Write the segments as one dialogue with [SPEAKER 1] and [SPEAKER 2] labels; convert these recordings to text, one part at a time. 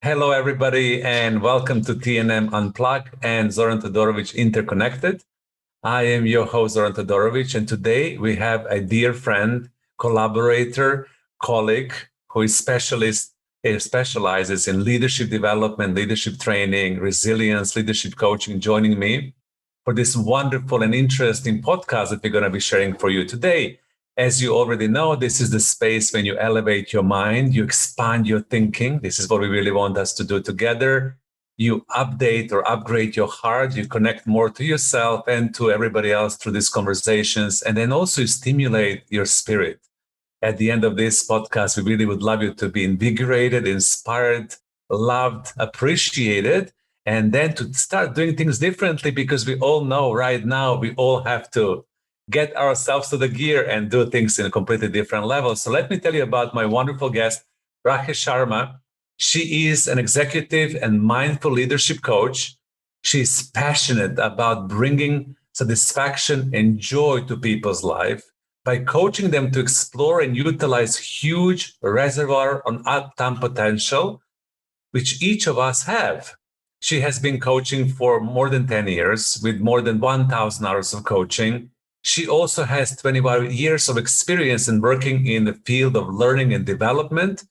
[SPEAKER 1] Hello, everybody, and welcome to TNM Unplugged and Zoran Todorovic Interconnected. I am your host, Zoran Todorovic, and today we have a dear friend, collaborator, colleague who is specializes in leadership development, leadership training, resilience, leadership coaching, joining me for this wonderful and interesting podcast that we're going to be sharing for you today. As you already know, this is the space when you elevate your mind, you expand your thinking. This is what we really want us to do together. You update or upgrade your heart, you connect more to yourself and to everybody else through these conversations, and then also you stimulate your spirit. At the end of this podcast, we really would love you to be invigorated, inspired, loved, appreciated, and then to start doing things differently, because we all know right now we all have to get ourselves to the gear and do things in a completely different level. So let me tell you about my wonderful guest, Rakhi Sharma. She is an executive and mindful leadership coach. She's passionate about bringing satisfaction and joy to people's life by coaching them to explore and utilize huge reservoir on untapped potential, which each of us have. She has been coaching for more than 10 years with more than 1,000 hours of coaching. She also has 25 years of experience in working in the field of learning and development.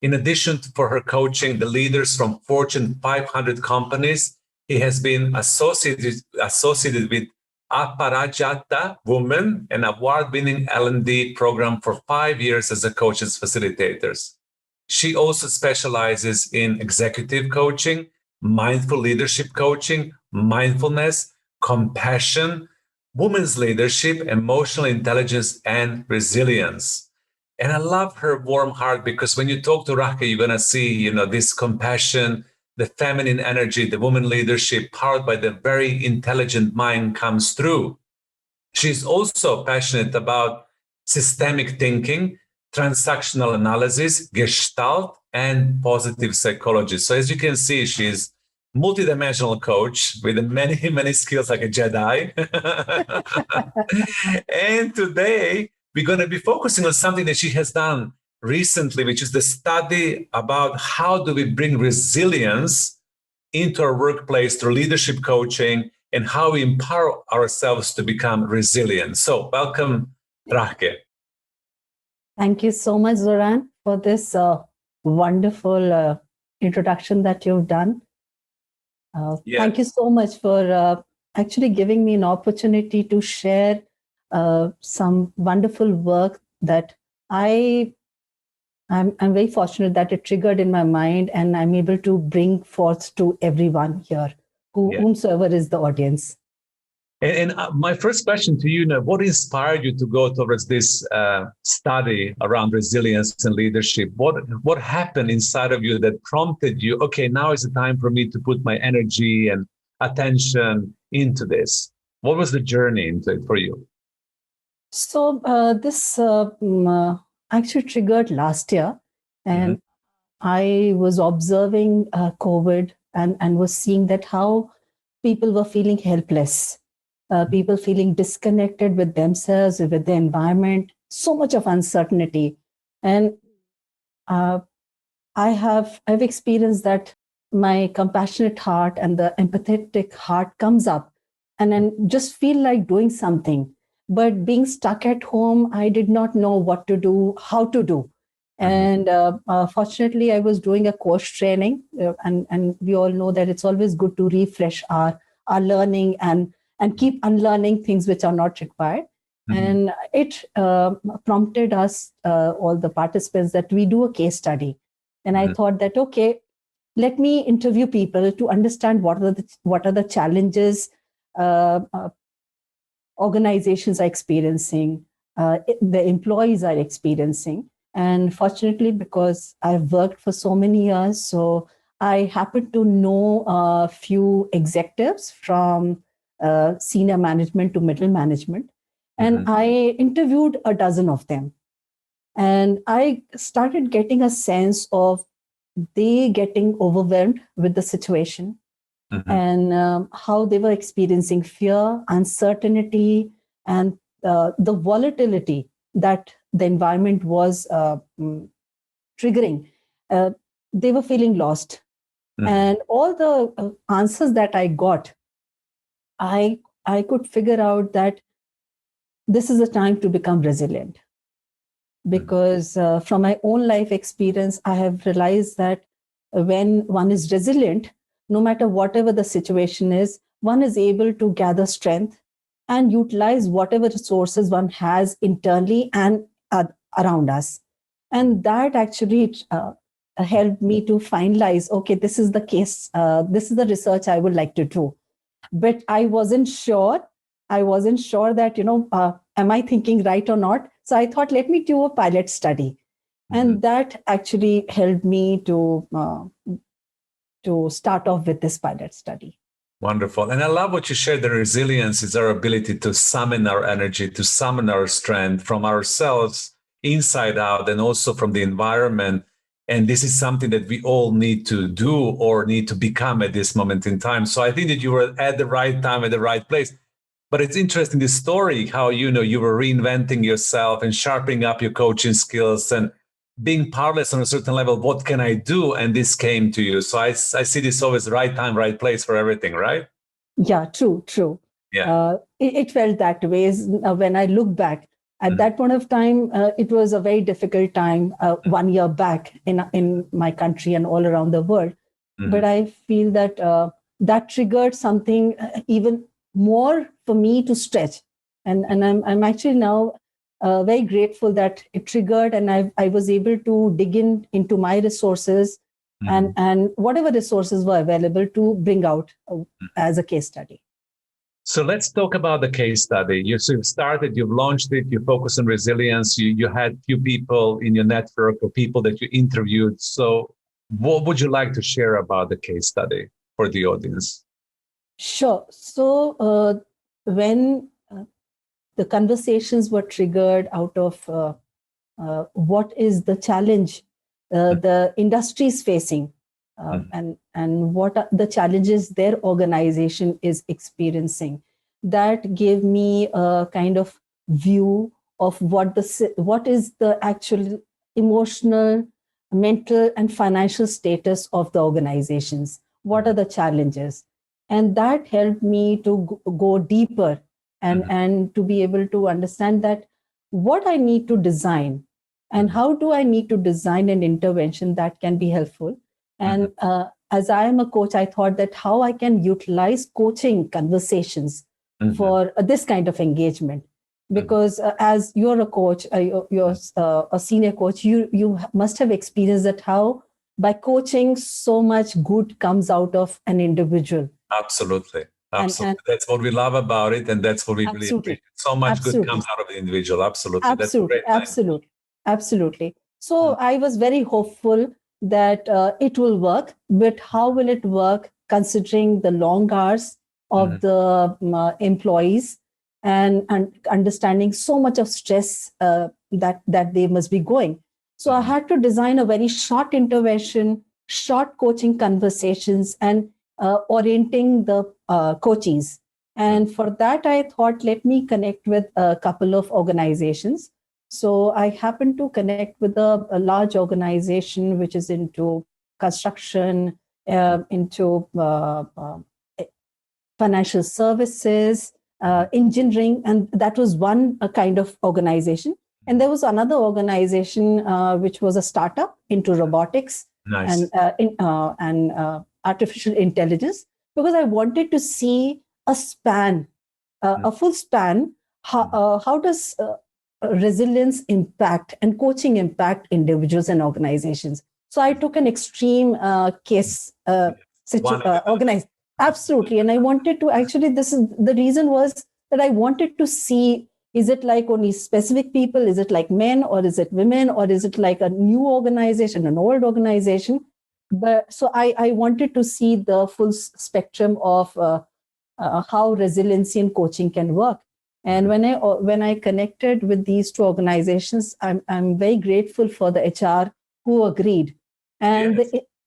[SPEAKER 1] In addition to for her coaching the leaders from Fortune 500 companies, he has been associated with Aparajata Women, an award-winning L&D program for 5 years as a coach and facilitators. She also specializes in executive coaching, mindful leadership coaching, mindfulness, compassion, women's leadership, emotional intelligence, and resilience. And I love her warm heart, because when you talk to Rakhi, you're going to see, this compassion, the feminine energy, the woman leadership powered by the very intelligent mind comes through. She's also passionate about systemic thinking, transactional analysis, gestalt, and positive psychology. So as you can see, she's multidimensional coach with many, many skills like a Jedi. And today we're going to be focusing on something that she has done recently, which is the study about how do we bring resilience into our workplace through leadership coaching and how we empower ourselves to become resilient. So welcome, Rakhi.
[SPEAKER 2] Thank you so much, Zoran, for this wonderful introduction that you've done. Thank you so much for actually giving me an opportunity to share some wonderful work that I'm very fortunate that it triggered in my mind, and I'm able to bring forth to everyone here, whomsoever is the audience.
[SPEAKER 1] And my first question to you, what inspired you to go towards this study around resilience and leadership? What happened inside of you that prompted you, okay, now is the time for me to put my energy and attention into this? What was the journey into it for you?
[SPEAKER 2] So this actually triggered last year, and I was observing COVID and was seeing that how people were feeling helpless. People feeling disconnected with themselves, with the environment, so much of uncertainty. And I've experienced that my compassionate heart and the empathetic heart comes up and then just feel like doing something. But being stuck at home, I did not know what to do, how to do. And fortunately, I was doing a course training, and we all know that it's always good to refresh our learning and keep unlearning things which are not required. And it prompted us, all the participants, that we do a case study. And I thought that, okay, let me interview people to understand what are the challenges organizations are experiencing, the employees are experiencing. And fortunately, because I've worked for so many years, so I happen to know a few executives from senior management to middle management. And I interviewed a dozen of them. And I started getting a sense of they getting overwhelmed with the situation and how they were experiencing fear, uncertainty, and the volatility that the environment was triggering, they were feeling lost. And all the answers that I got, I could figure out that this is a time to become resilient. Because from my own life experience, I have realized that when one is resilient, no matter whatever the situation is, one is able to gather strength and utilize whatever resources one has internally and around us. And that actually helped me to finalize, okay, this is the case, this is the research I would like to do. But I wasn't sure that, am I thinking right or not? So I thought, let me do a pilot study. And that actually helped me to start off with this pilot study.
[SPEAKER 1] Wonderful. And I love what you shared. The resilience is our ability to summon our energy, to summon our strength from ourselves inside out and also from the environment. And this is something that we all need to do or need to become at this moment in time. So I think that you were at the right time, at the right place. But it's interesting, this story, how, you were reinventing yourself and sharpening up your coaching skills and being powerless on a certain level. What can I do? And this came to you. So I see this always right time, right place for everything, right?
[SPEAKER 2] Yeah, true.
[SPEAKER 1] Yeah.
[SPEAKER 2] It felt that way. When I look back, at that point of time, it was a very difficult time 1 year back in my country and all around the world. But I feel that that triggered something even more for me to stretch. And I'm actually now very grateful that it triggered, and I was able to dig into my resources and whatever resources were available to bring out as a case study.
[SPEAKER 1] So let's talk about the case study. You've started, you've launched it, you focus on resilience, you had few people in your network or people that you interviewed. So what would you like to share about the case study for the audience?
[SPEAKER 2] Sure. So when the conversations were triggered out of what is the challenge the industry is facing, and what are the challenges their organization is experiencing, that gave me a kind of view of what is the actual emotional, mental, and financial status of the organizations. What are the challenges? And that helped me to go deeper and to be able to understand that what I need to design and how do I need to design an intervention that can be helpful. And as I am a coach, I thought that how I can utilize coaching conversations for this kind of engagement. Because as you're a coach, you're a senior coach, you must have experienced that how by coaching so much good comes out of an individual.
[SPEAKER 1] Absolutely. And that's what we love about it. And that's what we believe. So much good comes out of the individual. Absolutely.
[SPEAKER 2] Absolutely. So I was very hopeful that it will work, but how will it work considering the long hours of the employees and understanding so much of stress that they must be going. So I had to design a very short intervention, short coaching conversations, and orienting the coaches. And for that, I thought, let me connect with a couple of organizations. So I happened to connect with a large organization which is into construction, into financial services, engineering, and that was one kind of organization. And there was another organization which was a startup into robotics and artificial intelligence, because I wanted to see a span, a full span. How does resilience impact and coaching impact individuals and organizations? So I took an extreme case organized. Absolutely. And I wanted to actually, this is the reason was that I wanted to see, is it like only specific people? Is it like men, or is it women, or is it like a new organization, an old organization? But so I wanted to see the full spectrum of how resiliency and coaching can work. And when I connected with these two organizations, I'm very grateful for the HR who agreed. And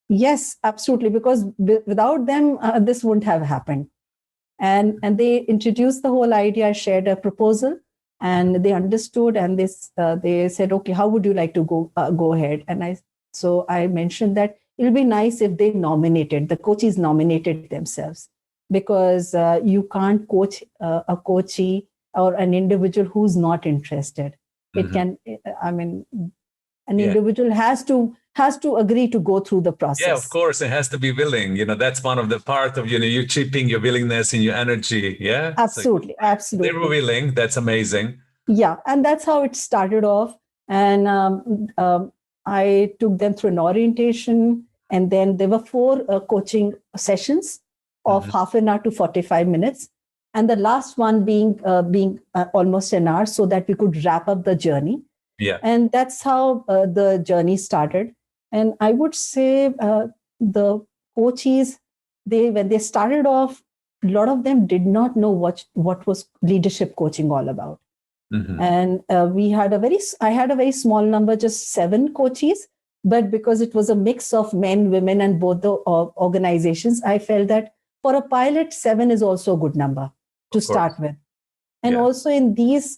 [SPEAKER 2] yes, absolutely, because without them, this wouldn't have happened. And they introduced the whole idea. I shared a proposal, and they understood, and they said, okay, how would you like to go ahead? And I mentioned that it'll be nice if the coaches nominated themselves, because you can't coach a coachee or an individual who's not interested. It can, I mean, an individual has to agree to go through the process.
[SPEAKER 1] Yeah, of course, it has to be willing. That's one of the part of you chipping your willingness and your energy. Yeah,
[SPEAKER 2] absolutely, absolutely.
[SPEAKER 1] They were willing. That's amazing.
[SPEAKER 2] Yeah, and that's how it started off. And I took them through an orientation, and then there were 4 coaching sessions of half an hour to 45 minutes, and the last one being almost an hour, so that we could wrap up the journey.
[SPEAKER 1] Yeah,
[SPEAKER 2] and that's how the journey started. And I would say the coaches, when they started off, a lot of them did not know what was leadership coaching all about. And I had a very small number, just 7 coaches. But because it was a mix of men, women, and both the organizations, I felt that for a pilot, 7 is also a good number to start with. And also in this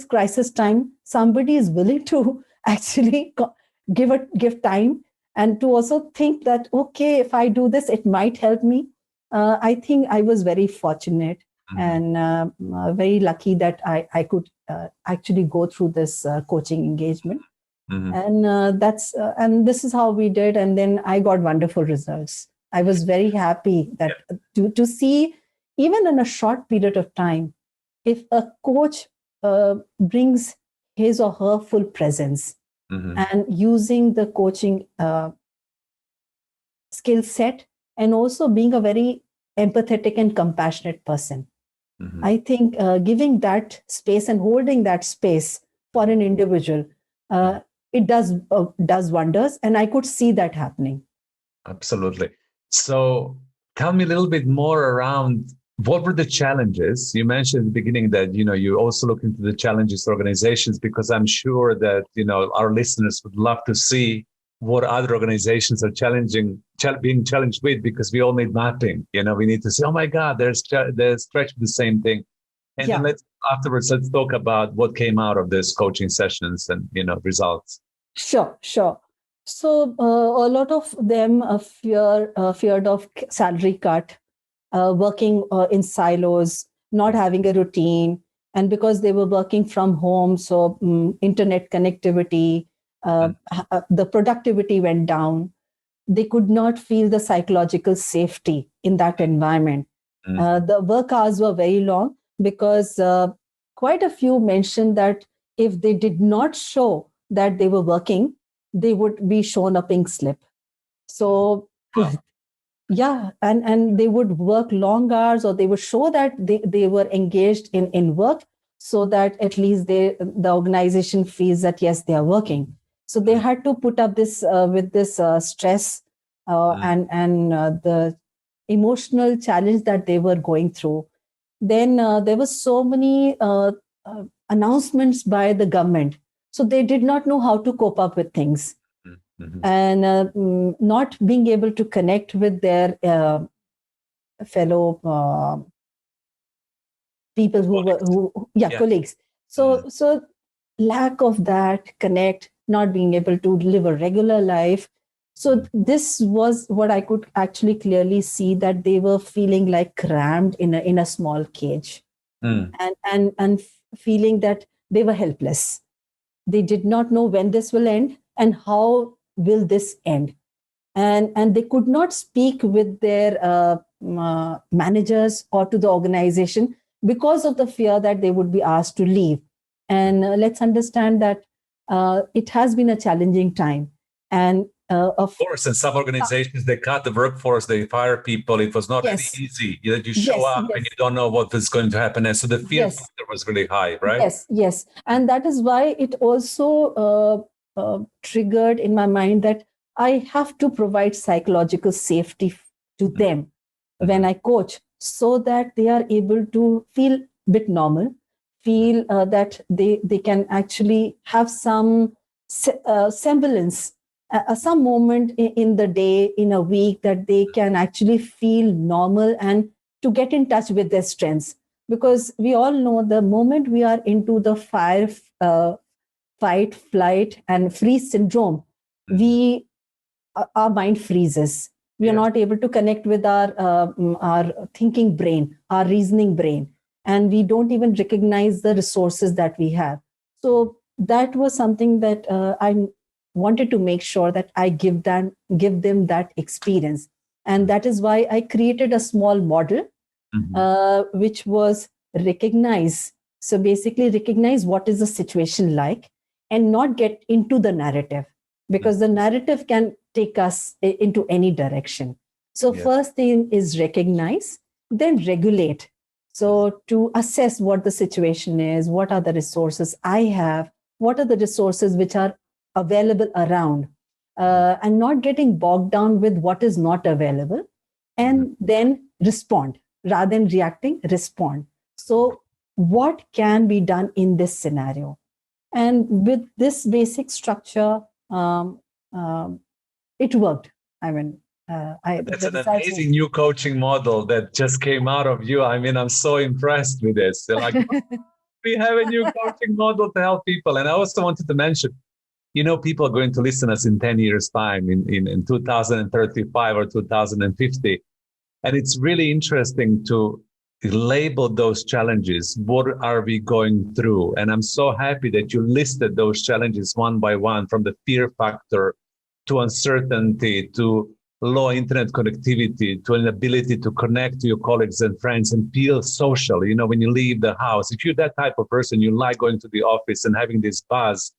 [SPEAKER 2] crisis time, somebody is willing to actually give time, and to also think that, okay, if I do this, it might help me. I think I was very fortunate and very lucky that I could actually go through this coaching engagement. And and this is how we did. And then I got wonderful results. I was very happy that to see, even in a short period of time, if a coach brings his or her full presence and using the coaching skill set, and also being a very empathetic and compassionate person, I think giving that space and holding that space for an individual, it does wonders. And I could see that happening.
[SPEAKER 1] Absolutely. So tell me a little bit more around, what were the challenges? You mentioned at the beginning that, you also look into the challenges for organizations, because I'm sure that, our listeners would love to see what other organizations are being challenged with, because we all need mapping. We need to say, oh my God, they're stretched with the same thing. And then afterwards, let's talk about what came out of this coaching sessions and, results.
[SPEAKER 2] Sure. So a lot of them feared of salary cut, working in silos, not having a routine. And because they were working from home, so internet connectivity, the productivity went down. They could not feel the psychological safety in that environment. The work hours were very long, because quite a few mentioned that if they did not show that they were working, they would be shown a pink slip. So and they would work long hours, or they would show that they were engaged in work, so that at least the organization feels that yes, they are working. So they had to put up with this stress and the emotional challenge that they were going through. Then there were so many announcements by the government, so they did not know how to cope up with things. And not being able to connect with their fellow people colleagues. So lack of that connect, not being able to live a regular life. So this was what I could actually clearly see, that they were feeling like crammed in a small cage, and feeling that they were helpless. They did not know when this will end and how will this end. And they could not speak with their managers or to the organization, because of the fear that they would be asked to leave. And let's understand that it has been a challenging time. And
[SPEAKER 1] of course, in some organizations, they cut the workforce, they fire people. It was not really easy. You show up and you don't know what is going to happen. And so the fear factor was really high, right?
[SPEAKER 2] Yes. And that is why it also triggered in my mind that I have to provide psychological safety to them when I coach, so that they are able to feel a bit normal, feel that they can actually have some semblance, some moment in the day, in a week, that they can actually feel normal and to get in touch with their strengths. because we all know the moment we are into the fight, flight, and freeze syndrome, we our mind freezes. We are
[SPEAKER 1] Yes.
[SPEAKER 2] not able to connect with our thinking brain, our reasoning brain, and we don't even recognize the resources that we have. So that was something that I wanted to make sure that I give them that experience, and that is why I created a small model, which was recognize. So basically, recognize what is the situation like, and not get into the narrative, because the narrative can take us into any direction. So
[SPEAKER 1] Yes.
[SPEAKER 2] first thing is recognize, then regulate. So to assess what the situation is, what are the resources I have, what are the resources which are available around, and not getting bogged down with what is not available, and then respond rather than reacting, respond. So what can be done in this scenario? And with this basic structure, um, it worked. I mean,
[SPEAKER 1] That's
[SPEAKER 2] the
[SPEAKER 1] an
[SPEAKER 2] results
[SPEAKER 1] amazing new coaching model that just came out of you. I mean, I'm so impressed with this. Like, we have a new coaching model to help people. And I also wanted to mention, people are going to listen us in 10 years' time, in 2035 or 2050. And it's really interesting to label those challenges. What are we going through? And I'm so happy that you listed those challenges one by one, from the fear factor to uncertainty to low internet connectivity to an ability to connect to your colleagues and friends and feel social. When you leave the house, if you're that type of person, you like going to the office and having this buzz,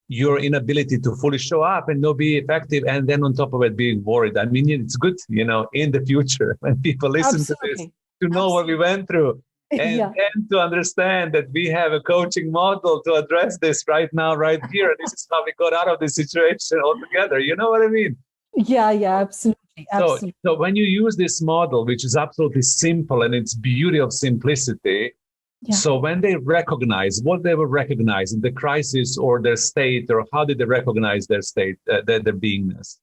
[SPEAKER 1] your inability to fully show up and not be effective, and then on top of it being worried. I mean, it's good, in the future when people listen to this,
[SPEAKER 2] absolutely,
[SPEAKER 1] to know what we went through, and
[SPEAKER 2] yeah,
[SPEAKER 1] then to understand that we have a coaching model to address this right now, right here. And this is how we got out of this situation altogether. You know what I mean?
[SPEAKER 2] yeah, absolutely,
[SPEAKER 1] So,
[SPEAKER 2] absolutely.
[SPEAKER 1] so when you use this model, which is absolutely simple and it's beauty of simplicity,
[SPEAKER 2] Yeah.
[SPEAKER 1] so when they recognize what they were recognizing, the crisis or their state, or how did they recognize their state, their beingness?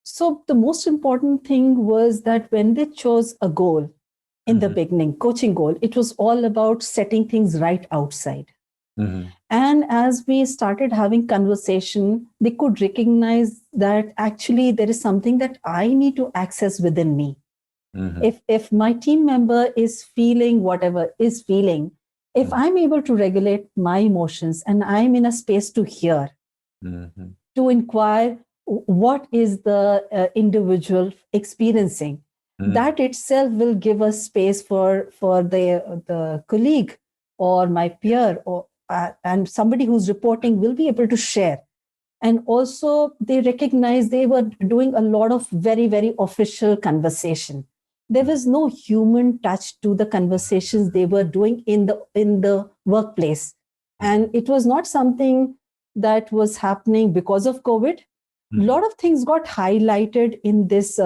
[SPEAKER 2] So the most important thing was that when they chose a goal in the beginning, coaching goal, it was all about setting things right outside. And as we started having conversation, they could recognize that actually there is something that I need to access within me. If my team member is feeling whatever is feeling, if I'm able to regulate my emotions and I'm in a space to hear, to inquire what is the individual experiencing, that itself will give us space for the colleague or my peer, or and somebody who's reporting will be able to share. And also they recognize they were doing a lot of very, very official conversation. There was no human touch to the conversations they were doing in the workplace. And it was not something that was happening because of COVID. A lot of things got highlighted in this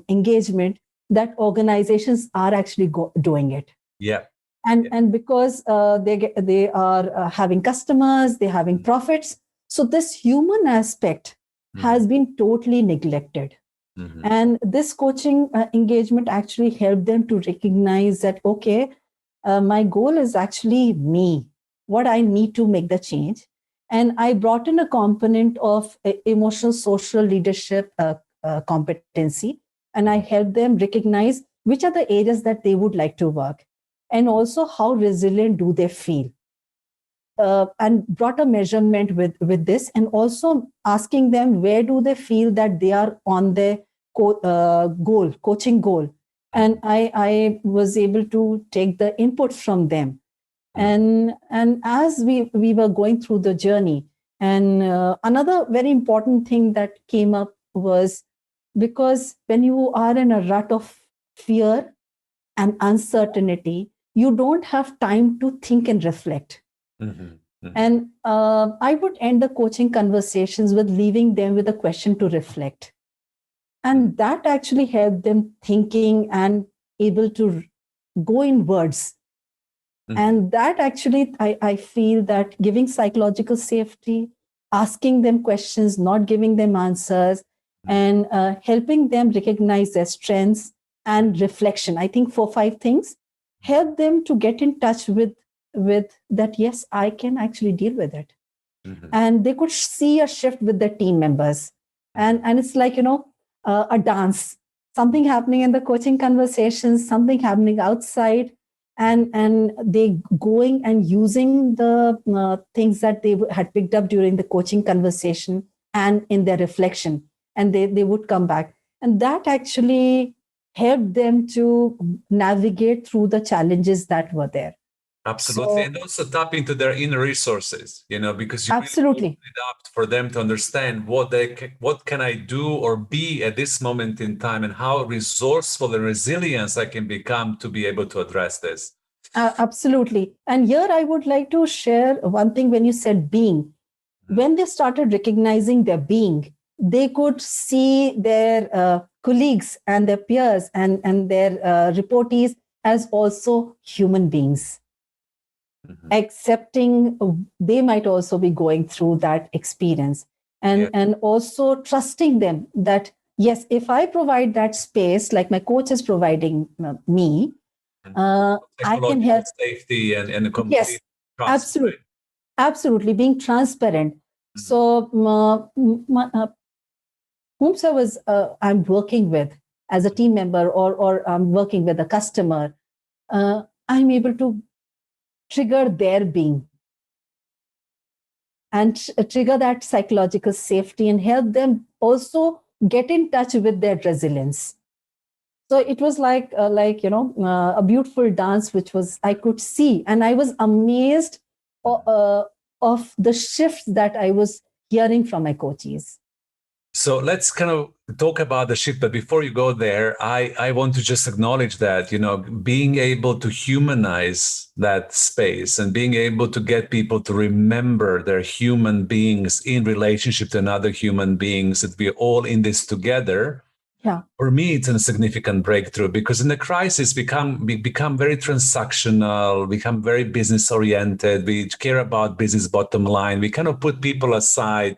[SPEAKER 2] engagement, that organizations are actually doing it.
[SPEAKER 1] Yeah.
[SPEAKER 2] And because they are having customers, they're having profits. So this human aspect has been totally neglected. And this coaching engagement actually helped them to recognize that, okay, my goal is actually me, what I need to make the change. And I brought in a component of emotional social leadership competency, and I helped them recognize which are the areas that they would like to work, and also how resilient do they feel. And brought a measurement with this, and also asking them where do they feel that they are on their coaching goal. And I was able to take the input from them. And as we were going through the journey, and another very important thing that came up was, because when you are in a rut of fear and uncertainty, you don't have time to think and reflect. And I would end the coaching conversations with leaving them with a question to reflect. And that actually helped them thinking and able to go in words. And that actually, I feel that giving psychological safety, asking them questions, not giving them answers, and helping them recognize their strengths and reflection. I think 4-5 things help them to get in touch with that. Yes, I can actually deal with it. And they could see a shift with their team members. And it's like, a dance, something happening in the coaching conversations, something happening outside, and they going and using the things that they had picked up during the coaching conversation and in their reflection, and they would come back, and that actually helped them to navigate through the challenges that were there.
[SPEAKER 1] Absolutely.
[SPEAKER 2] So,
[SPEAKER 1] And also tap into their inner resources, because you really
[SPEAKER 2] absolutely.
[SPEAKER 1] open it up for them to understand what can I do or be at this moment in time, and how resourceful and resilient I can become to be able to address this.
[SPEAKER 2] Absolutely. And here I would like to share one thing. When you said being, when they started recognizing their being, they could see their colleagues and their peers and their reportees as also human beings, accepting they might also be going through that experience, and also trusting them that, yes, if I provide that space, like my coach is providing me, I can help.
[SPEAKER 1] Safety and complete
[SPEAKER 2] Yes,
[SPEAKER 1] trust.
[SPEAKER 2] absolutely.
[SPEAKER 1] Right?
[SPEAKER 2] Absolutely, being transparent. So, whomsoever I'm working with as a team member, or I'm working with a customer, I'm able to trigger their being and trigger that psychological safety and help them also get in touch with their resilience. So it was like a beautiful dance, which was I could see, and I was amazed of the shifts that I was hearing from my coaches.
[SPEAKER 1] So let's kind of talk about the shift. But before you go there, I want to just acknowledge that, being able to humanize that space and being able to get people to remember they're human beings in relationship to another human beings, that we're all in this together.
[SPEAKER 2] Yeah.
[SPEAKER 1] For me, it's a significant breakthrough, because in the crisis, we become very transactional, become very business oriented. We care about business bottom line. We kind of put people aside.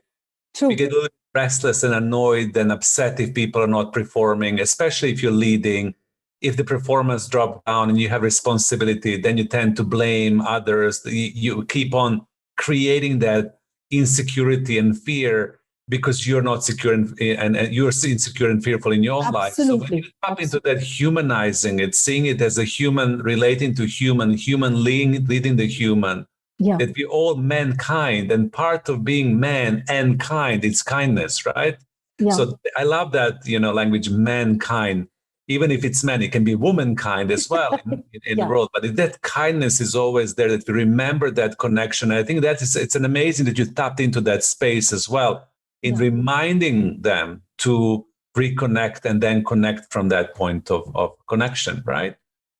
[SPEAKER 2] True.
[SPEAKER 1] We get a little restless and annoyed and upset if people are not performing, especially if you're leading. If the performance drops down and you have responsibility, then you tend to blame others. You keep on creating that insecurity and fear because you're not secure and you're insecure and fearful in your own life. So when you tap into that humanizing it, seeing it as a human relating to human leading the human, that we all mankind, and part of being man and kind is kindness, right?
[SPEAKER 2] Yeah.
[SPEAKER 1] So I love that, language, mankind. Even if it's man, it can be womankind as well in the world. But that kindness is always there, that we remember that connection. I think it's an amazing that you tapped into that space as well, in reminding them to reconnect and then connect from that point of connection, right?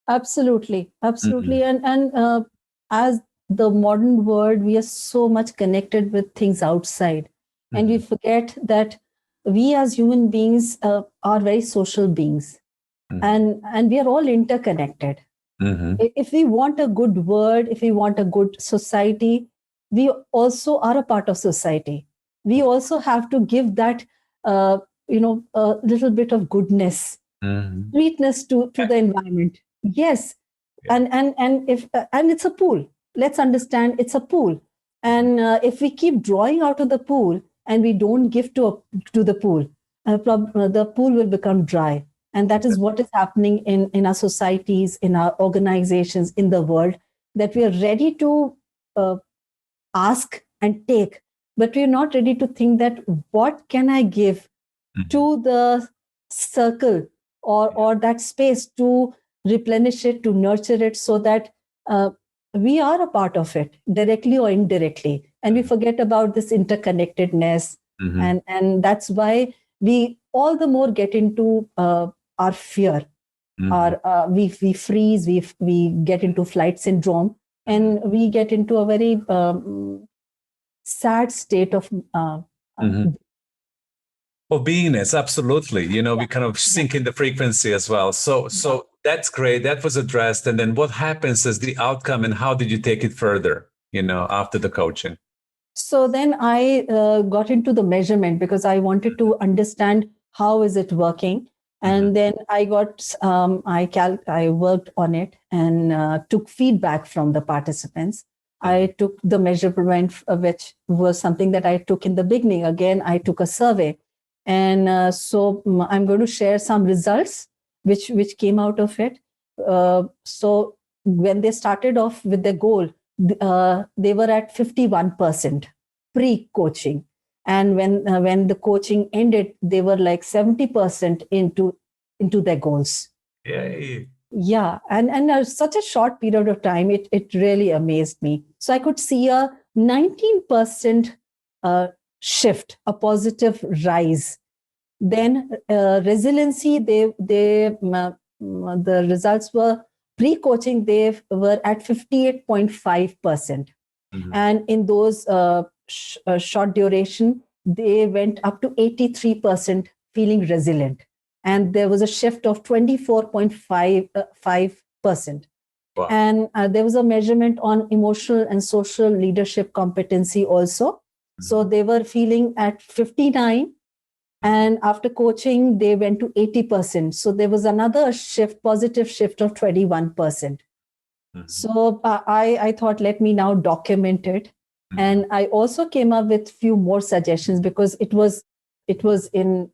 [SPEAKER 2] Absolutely. And as the modern world, we are so much connected with things outside, and we forget that we as human beings are very social beings, and we are all interconnected. If we want a good world, if we want a good society, we also are a part of society. We also have to give that a little bit of goodness, sweetness to the environment. Yes. And if and it's a pool. Let's understand, it's a pool. And if we keep drawing out of the pool and we don't give to the pool, the pool will become dry. And that is what is happening in our societies, in our organizations, in the world, that we are ready to ask and take, but we're not ready to think that what can I give to the circle or that space to replenish it, to nurture it, so that we are a part of it, directly or indirectly. And we forget about this interconnectedness. And that's why we all the more get into our fear. We freeze, we get into flight syndrome, and we get into a very sad state of
[SPEAKER 1] beingness. Absolutely. We kind of sink in the frequency as well. So that's great. That was addressed. And then what happens as the outcome, and how did you take it further, after the coaching?
[SPEAKER 2] So then I got into the measurement, because I wanted to understand how is it working. And then I got, I worked on it and took feedback from the participants. I took the measurement, which was something that I took in the beginning. Again, I took a survey. And so I'm going to share some results which came out of it. So when they started off with their goal, they were at 51% pre-coaching. And when the coaching ended, they were like 70% into their goals.
[SPEAKER 1] Yay.
[SPEAKER 2] Yeah, and such a short period of time, it really amazed me. So I could see a 19% shift, a positive rise. Then resiliency, the results were pre-coaching. They were at 58.5%, and in those short duration, they went up to 83% feeling resilient. And there was a shift of 24.5%.
[SPEAKER 1] Wow.
[SPEAKER 2] And there was a measurement on emotional and social leadership competency also. So they were feeling at 59, and after coaching, they went to 80%. So there was another shift, positive shift of 21%. So I thought, let me now document it. And I also came up with few more suggestions, because it was in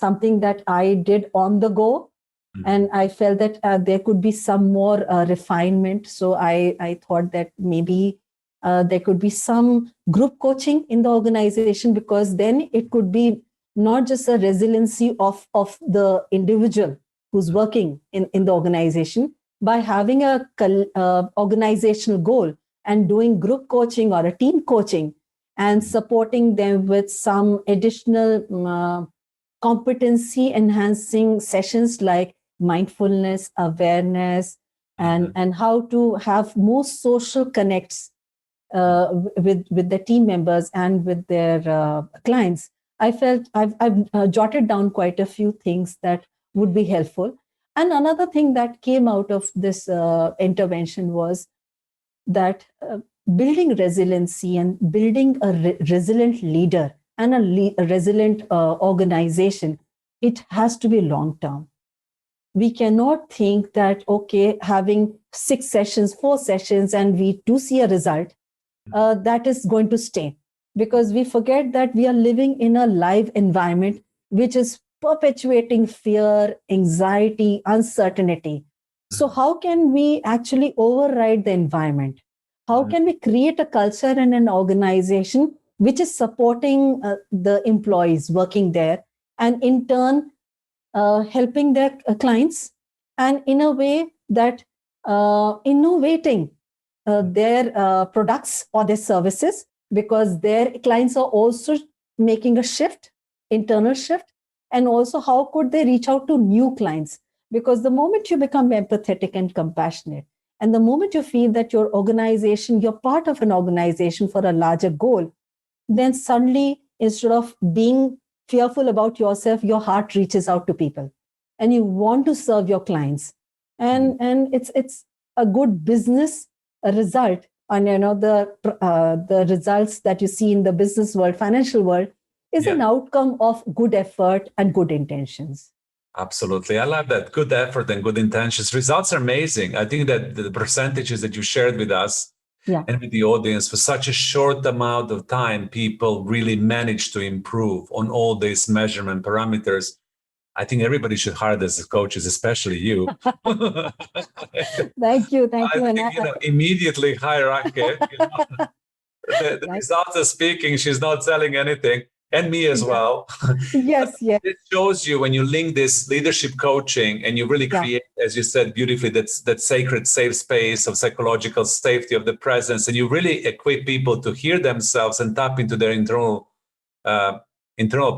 [SPEAKER 2] something that I did on the go. And I felt that there could be some more refinement. So I thought that maybe there could be some group coaching in the organization, because then it could be not just a resiliency of the individual who's working in the organization. By having a organizational goal and doing group coaching or a team coaching and supporting them with some additional competency enhancing sessions like mindfulness, awareness, and how to have more social connects with the team members and with their clients. I felt I've jotted down quite a few things that would be helpful. And another thing that came out of this intervention was that building resiliency and building a resilient leader and a resilient organization, it has to be long term. We cannot think that, okay, having 6 sessions, 4 sessions, and we do see a result, that is going to stay. Because we forget that we are living in a live environment, which is perpetuating fear, anxiety, uncertainty. So how can we actually override the environment? How can we create a culture and an organization which is supporting the employees working there, and in turn helping their clients, and in a way that innovating their products or their services, because their clients are also making a shift, internal shift. And also, how could they reach out to new clients? Because the moment you become empathetic and compassionate, and the moment you feel that your organization, you're part of an organization for a larger goal, then suddenly, instead of being fearful about yourself, your heart reaches out to people, and you want to serve your clients. And it's a good business result. And the results that you see in the business world, financial world, is an outcome of good effort and good intentions.
[SPEAKER 1] Absolutely. I love that. Good effort and good intentions. Results are amazing. I think that the percentages that you shared with us and with the audience, for such a short amount of time, people really managed to improve on all these measurement parameters. I think everybody should hire us as coaches, especially you.
[SPEAKER 2] Thank you.
[SPEAKER 1] I think, immediately hire Rakesh. The results are speaking. She's not selling anything. And me as well.
[SPEAKER 2] Yes.
[SPEAKER 1] It shows you when you link this leadership coaching and you really create, as you said beautifully, that sacred safe space of psychological safety, of the presence, and you really equip people to hear themselves and tap into their internal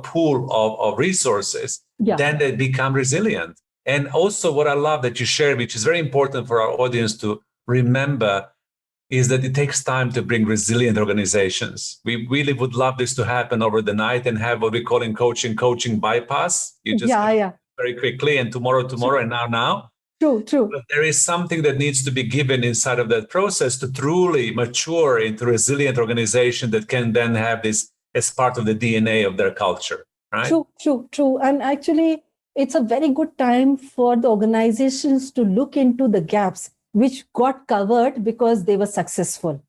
[SPEAKER 1] pool of resources, then they become resilient. And also what I love that you shared, which is very important for our audience to remember, is that it takes time to bring resilient organizations. We really would love this to happen over the night and have what we call in coaching bypass. You just very quickly, and tomorrow, and now.
[SPEAKER 2] True.
[SPEAKER 1] But there is something that needs to be given inside of that process to truly mature into a resilient organization that can then have this as part of the DNA of their culture, right?
[SPEAKER 2] True. And actually, it's a very good time for the organizations to look into the gaps which got covered because they were successful.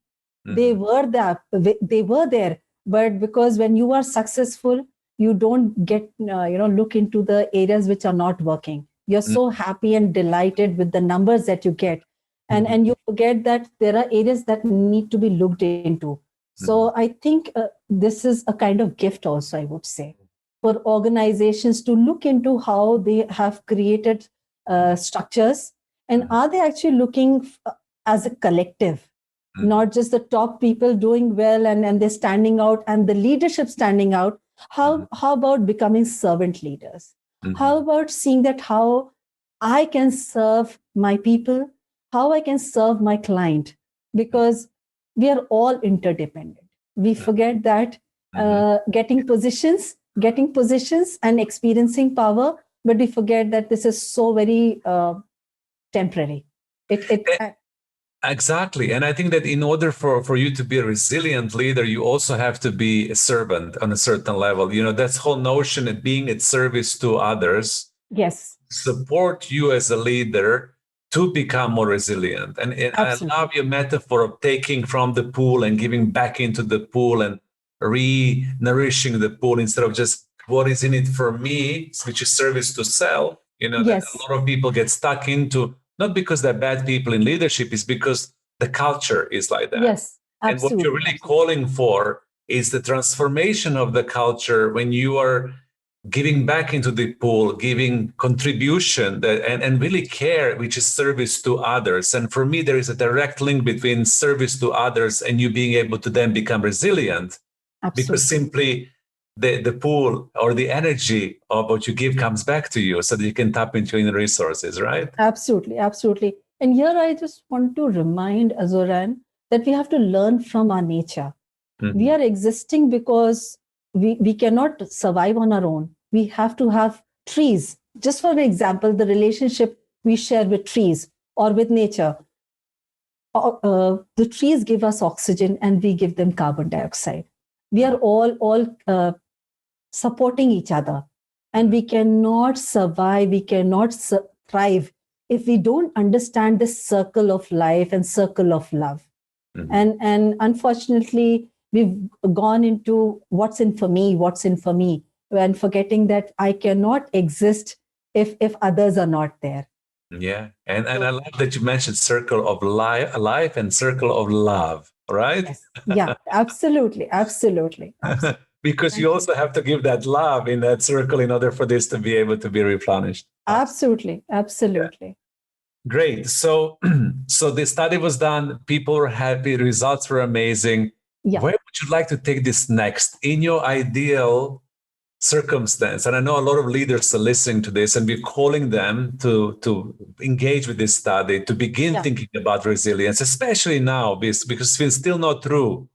[SPEAKER 2] They were there, but because when you are successful, you don't get look into the areas which are not working. You're so happy and delighted with the numbers that you get, and you forget that there are areas that need to be looked into. So I think this is a kind of gift also, I would say, for organizations to look into how they have created structures, and are they actually looking as a collective, not just the top people doing well and they're standing out and the leadership standing out. How about becoming servant leaders? How about seeing that how I can serve my people, how I can serve my client? Because we are all interdependent. We forget that getting positions and experiencing power, but we forget that this is so very temporary.
[SPEAKER 1] Exactly. And I think that in order for you to be a resilient leader, you also have to be a servant on a certain level. That's whole notion of being at service to others.
[SPEAKER 2] Yes.
[SPEAKER 1] Support you as a leader to become more resilient. And I love your metaphor of taking from the pool and giving back into the pool and re-nourishing the pool instead of just what is in it for me, which is service to self. That a lot of people get stuck into, not because they're bad people in leadership, is because the culture is like that.
[SPEAKER 2] Yes, absolutely.
[SPEAKER 1] And what you're really calling for is the transformation of the culture when you are giving back into the pool, giving contribution and really care, which is service to others. And for me, there is a direct link between service to others and you being able to then become resilient. Absolutely. Because simply the pool or the energy of what you give comes back to you so that you can tap into your inner resources, right?
[SPEAKER 2] Absolutely, absolutely. And here I just want to remind Azoran that we have to learn from our nature. We are existing because we cannot survive on our own. We have to have trees. Just for example, the relationship we share with trees or with nature. The trees give us oxygen and we give them carbon dioxide. We are all supporting each other, and we cannot survive, we cannot thrive if we don't understand this circle of life and circle of love. And unfortunately, we've gone into what's in for me, and forgetting that I cannot exist if others are not there.
[SPEAKER 1] Yeah, and I love that you mentioned circle of life and circle of love, right?
[SPEAKER 2] Yes. Yeah, absolutely.
[SPEAKER 1] Because you also have to give that love in that circle in order for this to be able to be replenished.
[SPEAKER 2] Absolutely.
[SPEAKER 1] Yeah. Great. So the study was done. People were happy. Results were amazing. Yeah. Where would you like to take this next in your ideal circumstance? And I know a lot of leaders are listening to this, and we're calling them to engage with this study, to begin thinking about resilience, especially now, because we're still not through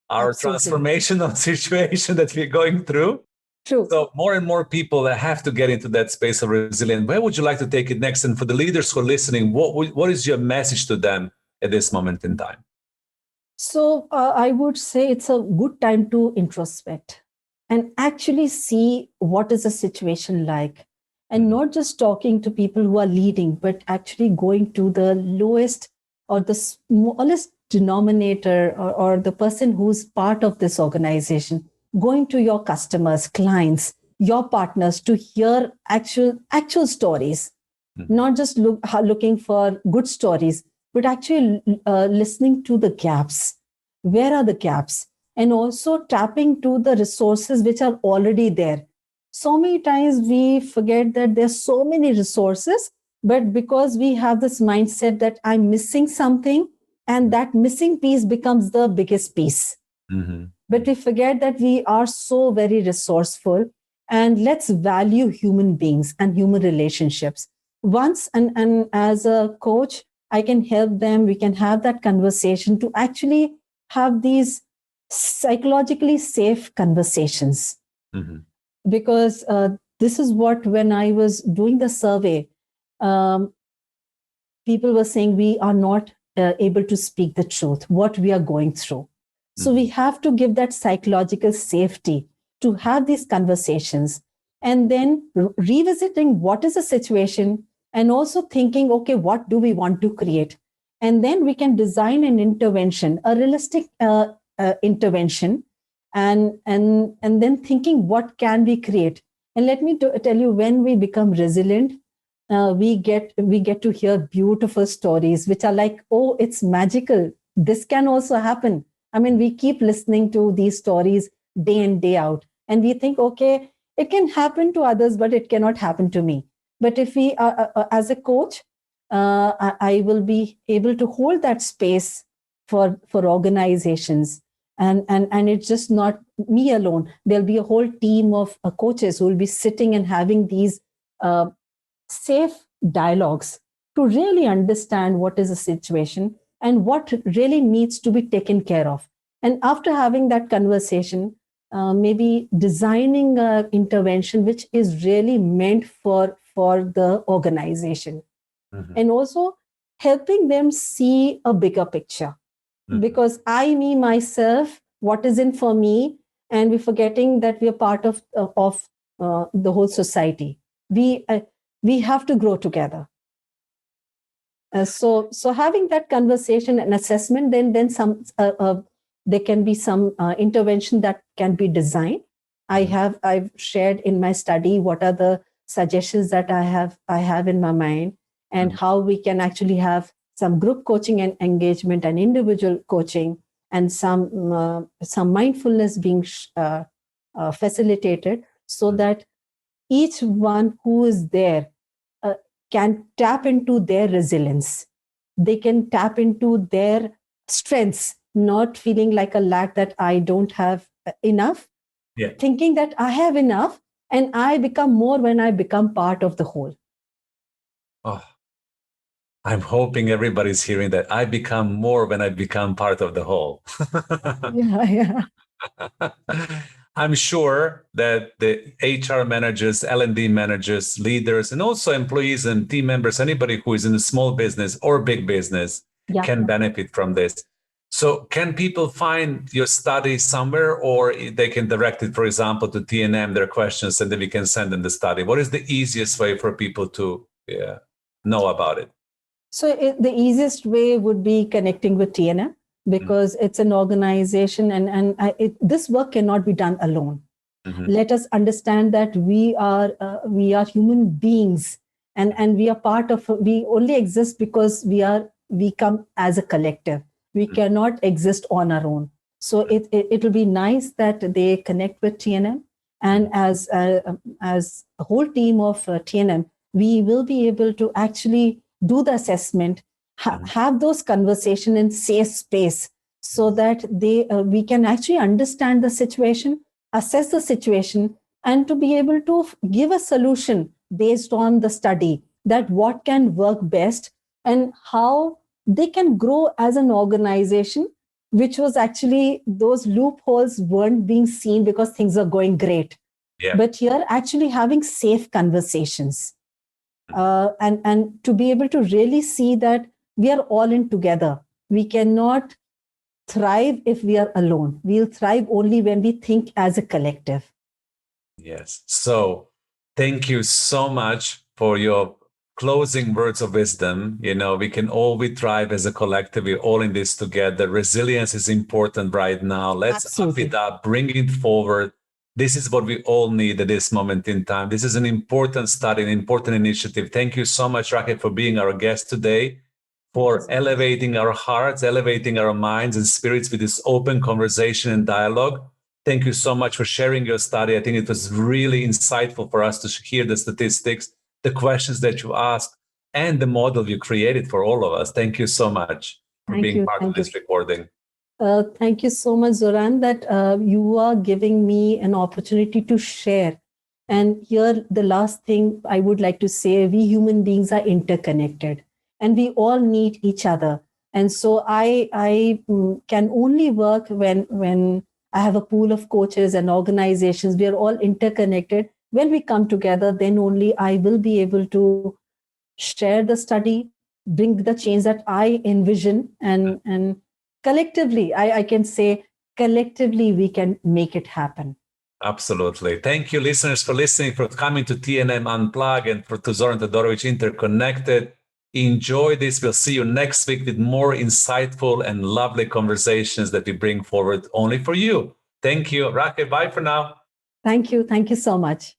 [SPEAKER 1] our transformational situation that we're going through.
[SPEAKER 2] True.
[SPEAKER 1] So more and more people have to get into that space of resilience. Where would you like to take it next? And for the leaders who are listening, what is your message to them at this moment in time?
[SPEAKER 2] So I would say it's a good time to introspect and actually see what is the situation like, and not just talking to people who are leading, but actually going to the lowest or the smallest denominator or the person who's part of this organization, going to your customers, clients, your partners to hear actual stories, not just looking for good stories, but actually listening to the gaps. Where are the gaps? And also tapping to the resources which are already there. So many times we forget that there's so many resources, but because we have this mindset that I'm missing something, and that missing piece becomes the biggest piece. But we forget that we are so very resourceful, and let's value human beings and human relationships. Once, and as a coach, I can help them. We can have that conversation to actually have these psychologically safe conversations. Because this is what, when I was doing the survey, people were saying we are not able to speak the truth, what we are going through. So we have to give that psychological safety to have these conversations. and then revisiting what is the situation, and also thinking, okay, what do we want to create? And then we can design an intervention, a realistic intervention, and then thinking what can we create. And let me tell you, when we become resilient, we get to hear beautiful stories which are like, oh, it's magical, this can also happen. I mean, we keep listening to these stories day in day out, and we think, okay, it can happen to others but it cannot happen to me. But if we as a coach, I will be able to hold that space for organizations, and it's just not me alone. There'll be a whole team of coaches who will be sitting and having these uh, safe dialogues to really understand what is the situation and what really needs to be taken care of. And after having that conversation, maybe designing an intervention which is really meant for the organization, and also helping them see a bigger picture. Because me, myself, what is in for me, and we're forgetting that we are part of the whole society. We have to grow together. So having that conversation and assessment, then some there can be some intervention that can be designed. I've shared in my study what are the suggestions that I have in my mind, and how we can actually have some group coaching and engagement and individual coaching, and some mindfulness being facilitated, so that each one who is there can tap into their resilience. They can tap into their strengths, not feeling like a lack, that I don't have enough, thinking that I have enough, and I become more when I become part of the whole.
[SPEAKER 1] Oh, I'm hoping everybody's hearing that. I become more when I become part of the whole.
[SPEAKER 2] Yeah.
[SPEAKER 1] I'm sure that the HR managers, L&D managers, leaders, and also employees and team members, anybody who is in a small business or big business can benefit from this. So can people find your study somewhere, or they can direct it, for example, to TNM, their questions, and then we can send them the study? What is the easiest way for people to know about it?
[SPEAKER 2] So the easiest way would be connecting with TNM, because it's an organization, and this work cannot be done alone. Let us understand that we are human beings, and we are part of. We only exist because we come as a collective. We cannot exist on our own. So it will be nice that they connect with TNM, and as a whole team of TNM, we will be able to actually do the assessment, have those conversations in safe space, so that we can actually understand the situation, assess the situation, and to be able to give a solution based on the study, that what can work best and how they can grow as an organization, which was actually, those loopholes weren't being seen because things are going great. But here, actually having safe conversations, and to be able to really see that we are all in together. We cannot thrive if we are alone. We'll thrive only when we think as a collective.
[SPEAKER 1] Yes. So thank you so much for your closing words of wisdom. We can all thrive as a collective. We're all in this together. Resilience is important right now. Let's up it up, bring it forward. This is what we all need at this moment in time. This is an important study, an important initiative. Thank you so much, Raquel, for being our guest today, for elevating our hearts, elevating our minds and spirits with this open conversation and dialogue. Thank you so much for sharing your study. I think it was really insightful for us to hear the statistics, the questions that you asked, and the model you created for all of us. Thank you so much for being part of this recording.
[SPEAKER 2] Thank you so much, Zoran, that you are giving me an opportunity to share. And here, the last thing I would like to say, we human beings are interconnected, and we all need each other. And so I can only work when I have a pool of coaches and organizations. We are all interconnected. When we come together, then only I will be able to share the study, bring the change that I envision, and collectively, I can say collectively, we can make it happen.
[SPEAKER 1] Absolutely. Thank you, listeners, for listening, for coming to TNM Unplug, and to Zoran Todorovic Interconnected. Enjoy this. We'll see you next week with more insightful and lovely conversations that we bring forward only for you. Thank you. Raquel, bye for now.
[SPEAKER 2] Thank you. Thank you so much.